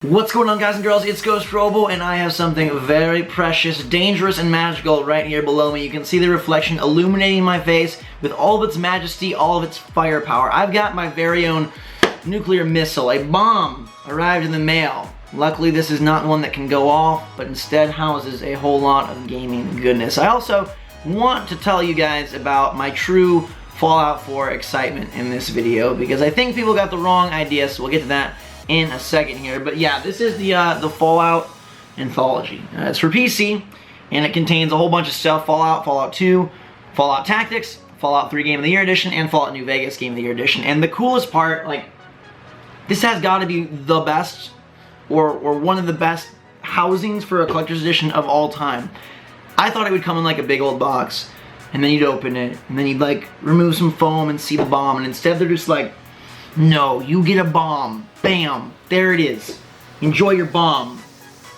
What's going on, guys and girls? It's GhostRobo, and I have something very precious, dangerous, and magical right here below me. You can see the reflection illuminating my face with all of its majesty, all of its firepower. I've got my very own nuclear missile. A bomb arrived in the mail. Luckily, this is not one that can go off, but instead houses a whole lot of gaming goodness. I also want to tell you guys about my true Fallout 4 excitement in this video, because I think people got the wrong idea, so we'll get to that in a second here. But yeah, this is the Fallout Anthology. It's for PC, and it contains a whole bunch of stuff: Fallout, Fallout 2, Fallout Tactics, Fallout 3 Game of the Year Edition, and Fallout New Vegas Game of the Year Edition. And the coolest part, like, this has got to be the best, or one of the best housings for a collector's edition of all time. I thought it would come in like a big old box, and then you'd open it, and then you'd like remove some foam and see the bomb, and instead they're just like, no, you get a bomb. Bam. There it is. Enjoy your bomb.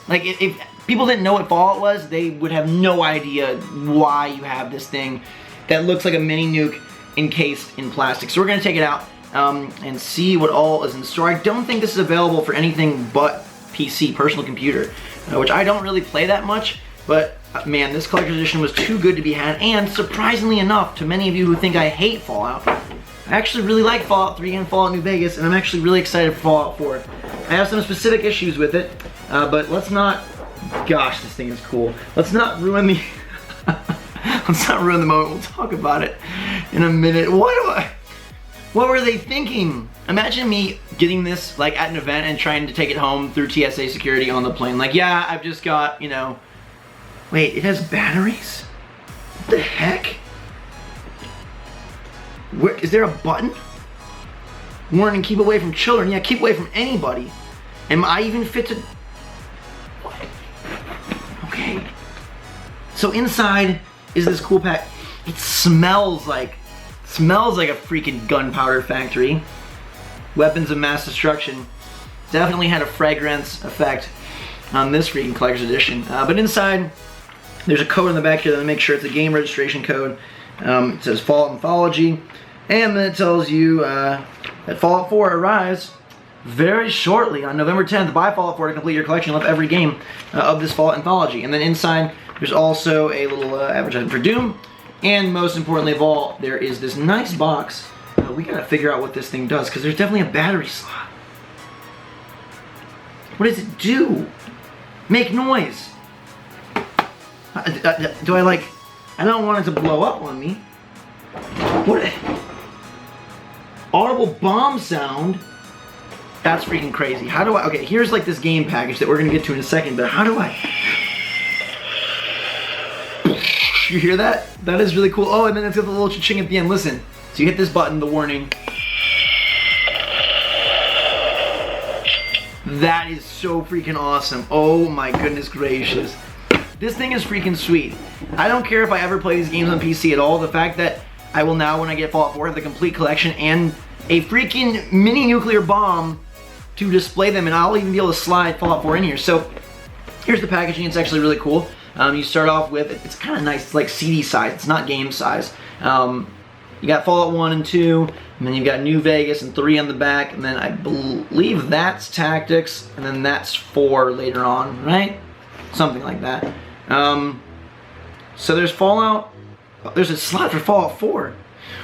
Like, if people didn't know what Fallout was, they would have no idea why you have this thing that looks like a mini nuke encased in plastic. So we're going to take it out and see what all is in store. I don't think this is available for anything but PC, personal computer, which I don't really play that much. But, man, this collector's edition was too good to be had. And, surprisingly enough, to many of you who think I hate Fallout, I actually really like Fallout 3 and Fallout New Vegas, and I'm actually really excited for Fallout 4. I have some specific issues with it, but let's not... Gosh, this thing is cool. Let's not ruin the... let's not ruin the moment. We'll talk about it in a minute. What were they thinking? Imagine me getting this, like, at an event and trying to take it home through TSA security on the plane. Like, yeah, I've just got, you know... Wait, it has batteries? What the heck? Where, is there a button? Warning, keep away from children. Yeah, keep away from anybody. Am I even fit to... What? Okay. So inside is this cool pack. It smells like a freaking gunpowder factory. Weapons of mass destruction. Definitely had a fragrance effect on this freaking collector's edition. But inside, there's a code in the back here to make sure it's a game registration code. It says Fallout Anthology. And then it tells you that Fallout 4 arrives very shortly on November 10th. Buy Fallout 4 to complete your collection of every game of this Fallout Anthology. And then inside, there's also a little advertisement for Doom. And most importantly of all, there is this nice box. We gotta figure out what this thing does, because there's definitely a battery slot. What does it do? Make noise. Do I like... I don't want it to blow up on me. What? Audible bomb sound? That's freaking crazy. How do I... Okay, here's like this game package that we're going to get to in a second, but how do I... You hear that? That is really cool. Oh, and then it's got the little cha-ching at the end. Listen. So you hit this button, the warning. That is so freaking awesome. Oh my goodness gracious. This thing is freaking sweet. I don't care if I ever play these games on PC at all. The fact that I will now, when I get Fallout 4, have the complete collection and a freaking mini nuclear bomb to display them, and I'll even be able to slide Fallout 4 in here. So here's the packaging. It's actually really cool. You start off with, it's kind of nice. It's like CD size. It's not game size. You got Fallout 1 and 2, and then you've got New Vegas and 3 on the back, and then I believe that's Tactics, and then that's 4 later on, right? Something like that. So there's Fallout. There's a slot for Fallout 4.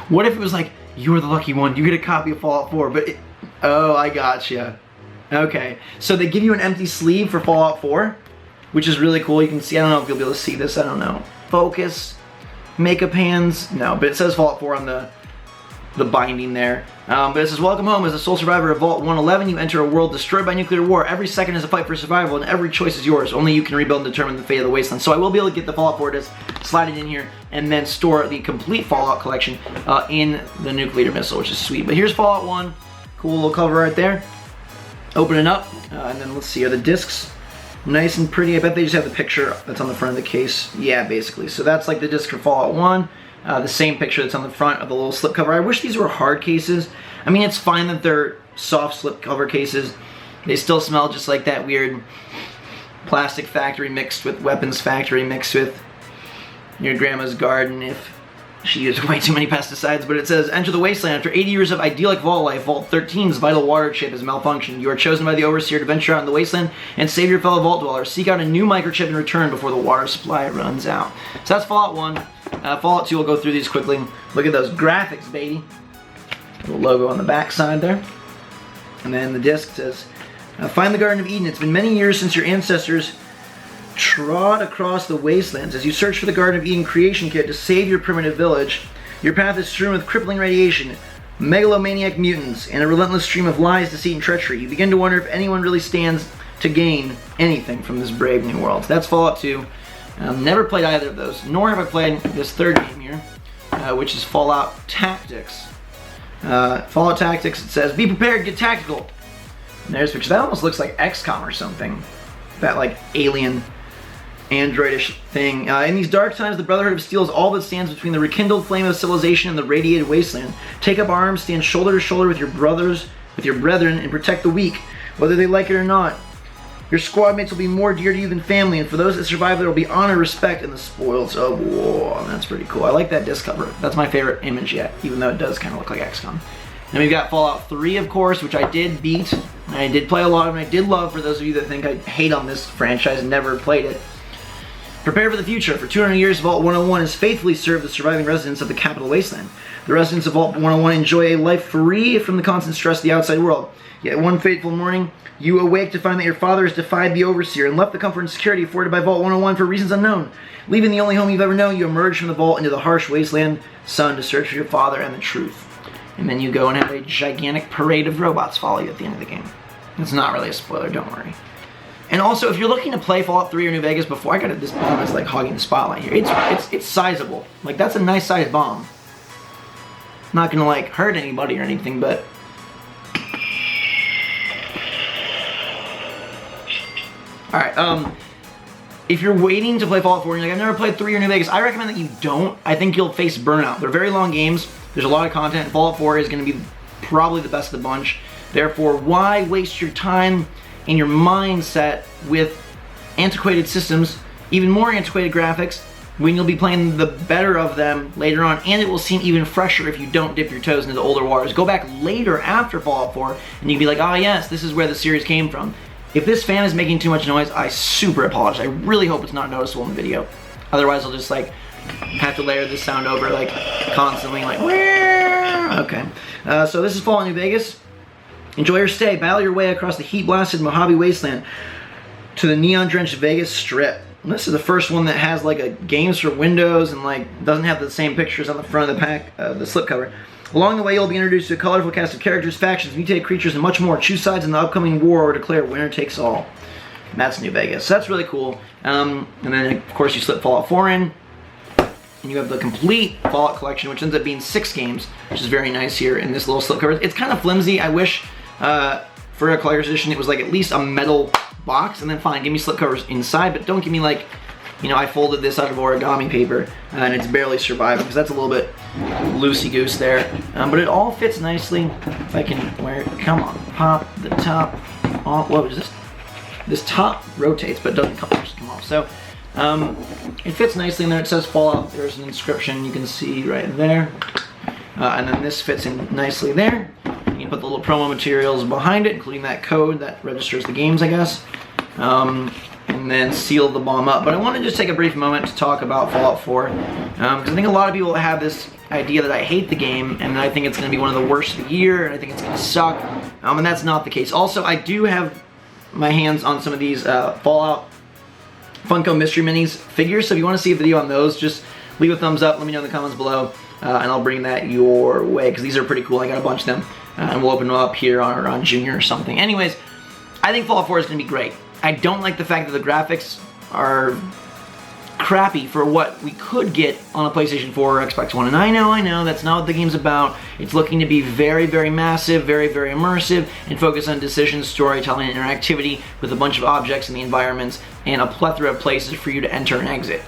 What if it was like, you're the lucky one, you get a copy of Fallout 4, but it, oh, I gotcha. Okay, so they give you an empty sleeve for Fallout 4, which is really cool. You can see, I don't know if you'll be able to see this, I don't know. Focus, makeup hands, no, but it says Fallout 4 on the binding there. But it says, welcome home. As a sole survivor of Vault 111, you enter a world destroyed by nuclear war. Every second is a fight for survival, and every choice is yours. Only you can rebuild and determine the fate of the wasteland. So I will be able to get the Fallout 4 disc, slide it in here, and then store the complete Fallout collection in the nuclear missile, which is sweet. But here's Fallout 1. Cool little cover right there. Open it up, and then let's see, are the discs nice and pretty? I bet they just have the picture that's on the front of the case. Yeah, basically. So that's like the disc for Fallout 1. The same picture that's on the front of the little slipcover. I wish these were hard cases. I mean, it's fine that they're soft slipcover cases. They still smell just like that weird plastic factory mixed with weapons factory mixed with your grandma's garden if She used way too many pesticides, but it says, enter the wasteland. After 80 years of idyllic vault life, Vault 13's vital water chip has malfunctioned. You are chosen by the Overseer to venture out in the wasteland and save your fellow vault dwellers. Seek out a new microchip and return before the water supply runs out. So that's Fallout 1. Fallout 2, we'll go through these quickly. Look at those graphics, baby. Little logo on the back side there. And then the disc says, find the Garden of Eden. It's been many years since your ancestors trod across the wastelands. As you search for the Garden of Eden creation kit to save your primitive village, your path is strewn with crippling radiation, megalomaniac mutants, and a relentless stream of lies, deceit, and treachery. You begin to wonder if anyone really stands to gain anything from this brave new world. So that's Fallout 2. Never played either of those, nor have I played this third game here, which is Fallout Tactics. Fallout Tactics, it says, be prepared, get tactical. And there's a picture. That almost looks like XCOM or something. That like alien androidish thing. In these dark times, the Brotherhood of Steel is all that stands between the rekindled flame of civilization and the radiated wasteland. Take up arms, stand shoulder to shoulder with your brethren, and protect the weak, whether they like it or not. Your squad mates will be more dear to you than family, and for those that survive, there will be honor, respect, and the spoils of war. That's pretty cool. I like that disc cover. That's my favorite image yet, even though it does kind of look like XCOM. Then we've got Fallout 3, of course, which I did beat. I did play a lot of, and I did love, for those of you that think I hate on this franchise and never played it. Prepare for the future. For 200 years, Vault 101 has faithfully served the surviving residents of the capital wasteland. The residents of Vault 101 enjoy a life free from the constant stress of the outside world. Yet one fateful morning, you awake to find that your father has defied the Overseer and left the comfort and security afforded by Vault 101 for reasons unknown. Leaving the only home you've ever known, you emerge from the vault into the harsh wasteland sun to search for your father and the truth. And then you go and have a gigantic parade of robots follow you at the end of the game. It's not really a spoiler, don't worry. And also, if you're looking to play Fallout 3 or New Vegas before, I got this bomb is like hogging the spotlight here. It's sizable. Like, that's a nice sized bomb. Not gonna like hurt anybody or anything, but alright, if you're waiting to play Fallout 4 and you're like, I've never played 3 or New Vegas, I recommend that you don't. I think you'll face burnout. They're very long games. There's a lot of content. Fallout 4 is going to be probably the best of the bunch. Therefore, why waste your time and your mindset with antiquated systems, even more antiquated graphics, when you'll be playing the better of them later on, and it will seem even fresher if you don't dip your toes into the older waters. Go back later after Fallout 4, and you'll be like, oh yes, this is where the series came from. If this fan is making too much noise, I super apologize. I really hope it's not noticeable in the video. Otherwise, I'll just like have to layer this sound over like constantly, like, okay. So this is Fallout New Vegas. Enjoy your stay. Battle your way across the heat-blasted Mojave Wasteland to the neon-drenched Vegas Strip. And this is the first one that has like a games for Windows and like doesn't have the same pictures on the front of the pack, the slipcover. Along the way, you'll be introduced to a colorful cast of characters, factions, mutated creatures, and much more. Choose sides in the upcoming war or declare winner takes all. And that's New Vegas. So that's really cool. And then, of course, you slip Fallout 4 in. And you have the complete Fallout collection, which ends up being 6 games, which is very nice here in this little slipcover. It's kind of flimsy. I wish for a collector's edition it was like at least a metal box, and then fine, give me slipcovers inside, but don't give me like, you know, I folded this out of origami paper and it's barely surviving, because that's a little bit loosey-goose there. But it all fits nicely. If I can wear it, come on, pop the top off. What is this? This top rotates, but doesn't come off. So it fits nicely in there. It says Fallout. There's an inscription you can see right there. And then this fits in nicely there. You can put the little promo materials behind it, including that code that registers the games, I guess. And then seal the bomb up. But I want to just take a brief moment to talk about Fallout 4. Because I think a lot of people have this idea that I hate the game, and I think it's going to be one of the worst of the year, and I think it's going to suck. And that's not the case. Also, I do have my hands on some of these Fallout Funko Mystery Minis figures, so if you want to see a video on those, just leave a thumbs up, let me know in the comments below, and I'll bring that your way, because these are pretty cool. I got a bunch of them, and we'll open them up here on Junior or something. Anyways, I think Fallout 4 is going to be great. I don't like the fact that the graphics are crappy for what we could get on a PlayStation 4 or Xbox One, and I know, that's not what the game's about. It's looking to be very, very massive, very, very immersive, and focus on decisions, storytelling, and interactivity with a bunch of objects in the environments and a plethora of places for you to enter and exit.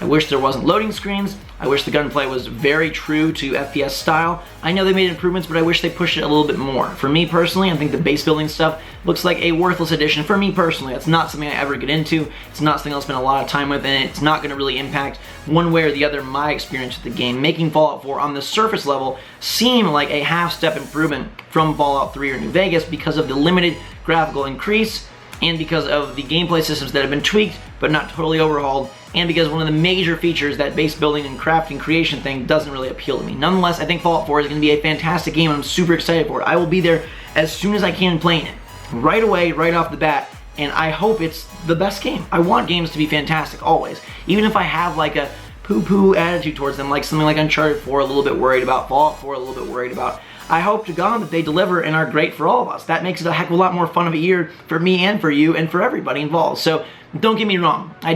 I wish there wasn't loading screens. I wish the gunplay was very true to FPS style. I know they made improvements, but I wish they pushed it a little bit more. For me personally, I think the base building stuff looks like a worthless addition. For me personally, it's not something I ever get into. It's not something I'll spend a lot of time with, and it's not going to really impact one way or the other my experience with the game, making Fallout 4 on the surface level seem like a half-step improvement from Fallout 3 or New Vegas because of the limited graphical increase, and because of the gameplay systems that have been tweaked but not totally overhauled, and because one of the major features, that base building and crafting creation thing, doesn't really appeal to me. Nonetheless, I think Fallout 4 is going to be a fantastic game, and I'm super excited for it. I will be there as soon as I can playing it. Right away, right off the bat, and I hope it's the best game. I want games to be fantastic, always. Even if I have like a poo-poo attitude towards them, like something like Uncharted 4, a little bit worried about, Fallout 4, a little bit worried about, I hope to God that they deliver and are great for all of us. That makes it a heck of a lot more fun of a year for me and for you and for everybody involved. So don't get me wrong, I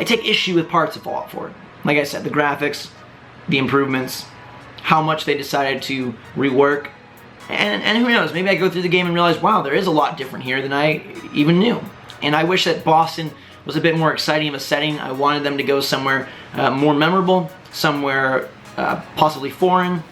take issue with parts of Fallout 4. Like I said, the graphics, the improvements, how much they decided to rework, and who knows, maybe I go through the game and realize, wow, there is a lot different here than I even knew. And I wish that Boston was a bit more exciting of a setting. I wanted them to go somewhere more memorable, somewhere possibly foreign,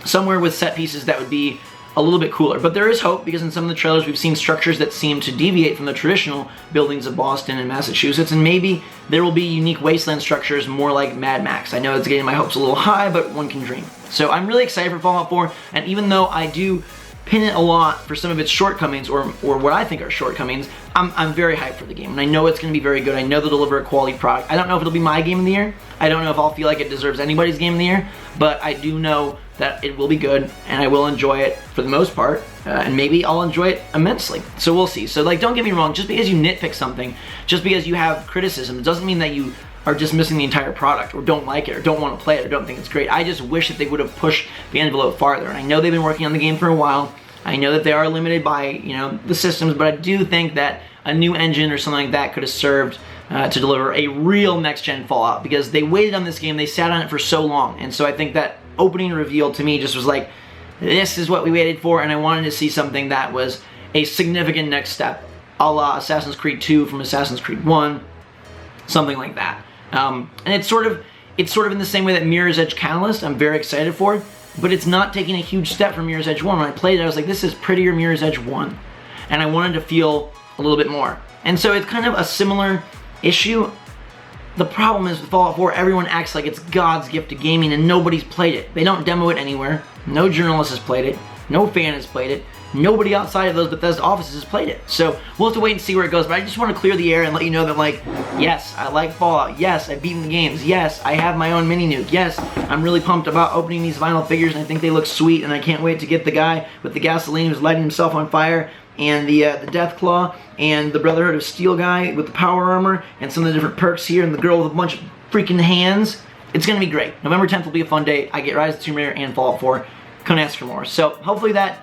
somewhere with set pieces that would be a little bit cooler. But there is hope, because in some of the trailers we've seen structures that seem to deviate from the traditional buildings of Boston and Massachusetts, and maybe there will be unique wasteland structures more like Mad Max. I know it's getting my hopes a little high, but one can dream. So I'm really excited for Fallout 4, and even though I do pin it a lot for some of its shortcomings, or what I think are shortcomings, I'm very hyped for the game, and I know it's going to be very good. I know they'll deliver a quality product. I don't know if it'll be my game of the year. I don't know if I'll feel like it deserves anybody's game of the year, but I do know that it will be good, and I will enjoy it for the most part, and maybe I'll enjoy it immensely. So we'll see. So like, don't get me wrong, just because you nitpick something, just because you have criticism, it doesn't mean that you are dismissing the entire product, or don't like it, or don't want to play it, or don't think it's great. I just wish that they would have pushed the envelope farther. And I know they've been working on the game for a while. I know that they are limited by, you know, the systems, but I do think that a new engine or something like that could have served to deliver a real next-gen Fallout, because they waited on this game, they sat on it for so long, and so I think that opening reveal to me just was like, this is what we waited for, and I wanted to see something that was a significant next step, a la Assassin's Creed 2 from Assassin's Creed 1, something like that. And it's sort of in the same way that Mirror's Edge Catalyst, I'm very excited for it, but it's not taking a huge step from Mirror's Edge 1. When I played it, I was like, this is prettier Mirror's Edge 1. And I wanted to feel a little bit more. And so it's kind of a similar issue. The problem is with Fallout 4, everyone acts like it's God's gift to gaming, and nobody's played it. They don't demo it anywhere. No journalist has played it. No fan has played it. Nobody outside of those Bethesda offices has played it. So we'll have to wait and see where it goes, but I just want to clear the air and let you know that, like, yes, I like Fallout. Yes, I've beaten the games. Yes, I have my own mini nuke. Yes, I'm really pumped about opening these vinyl figures, and I think they look sweet, and I can't wait to get the guy with the gasoline who's lighting himself on fire, and the Death Claw, and the Brotherhood of Steel guy with the power armor, and some of the different perks here, and the girl with a bunch of freaking hands. It's going to be great. November 10th will be a fun day. I get Rise of the Tomb Raider and Fallout 4. Couldn't ask for more. So hopefully that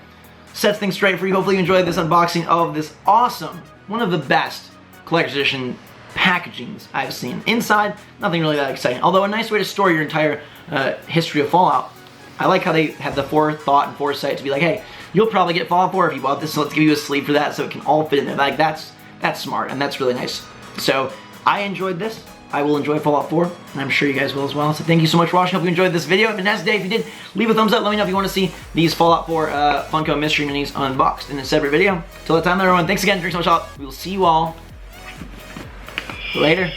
sets things straight for you. Hopefully you enjoyed this unboxing of this awesome, one of the best collector's edition packagings I've seen. Inside, nothing really that exciting. Although a nice way to store your entire history of Fallout. I like how they have the forethought and foresight to be like, hey, you'll probably get Fallout 4 if you bought this, so let's give you a sleeve for that so it can all fit in there. Like, that's smart, and that's really nice. So I enjoyed this. I will enjoy Fallout 4, and I'm sure you guys will as well. So thank you so much for watching. Hope you enjoyed this video. Have a fantastic day. If you did, leave a thumbs up. Let me know if you want to see these Fallout 4 Funko Mystery Minis unboxed in a separate video. Till that time, everyone, thanks again. Drink so much. We will see you all later.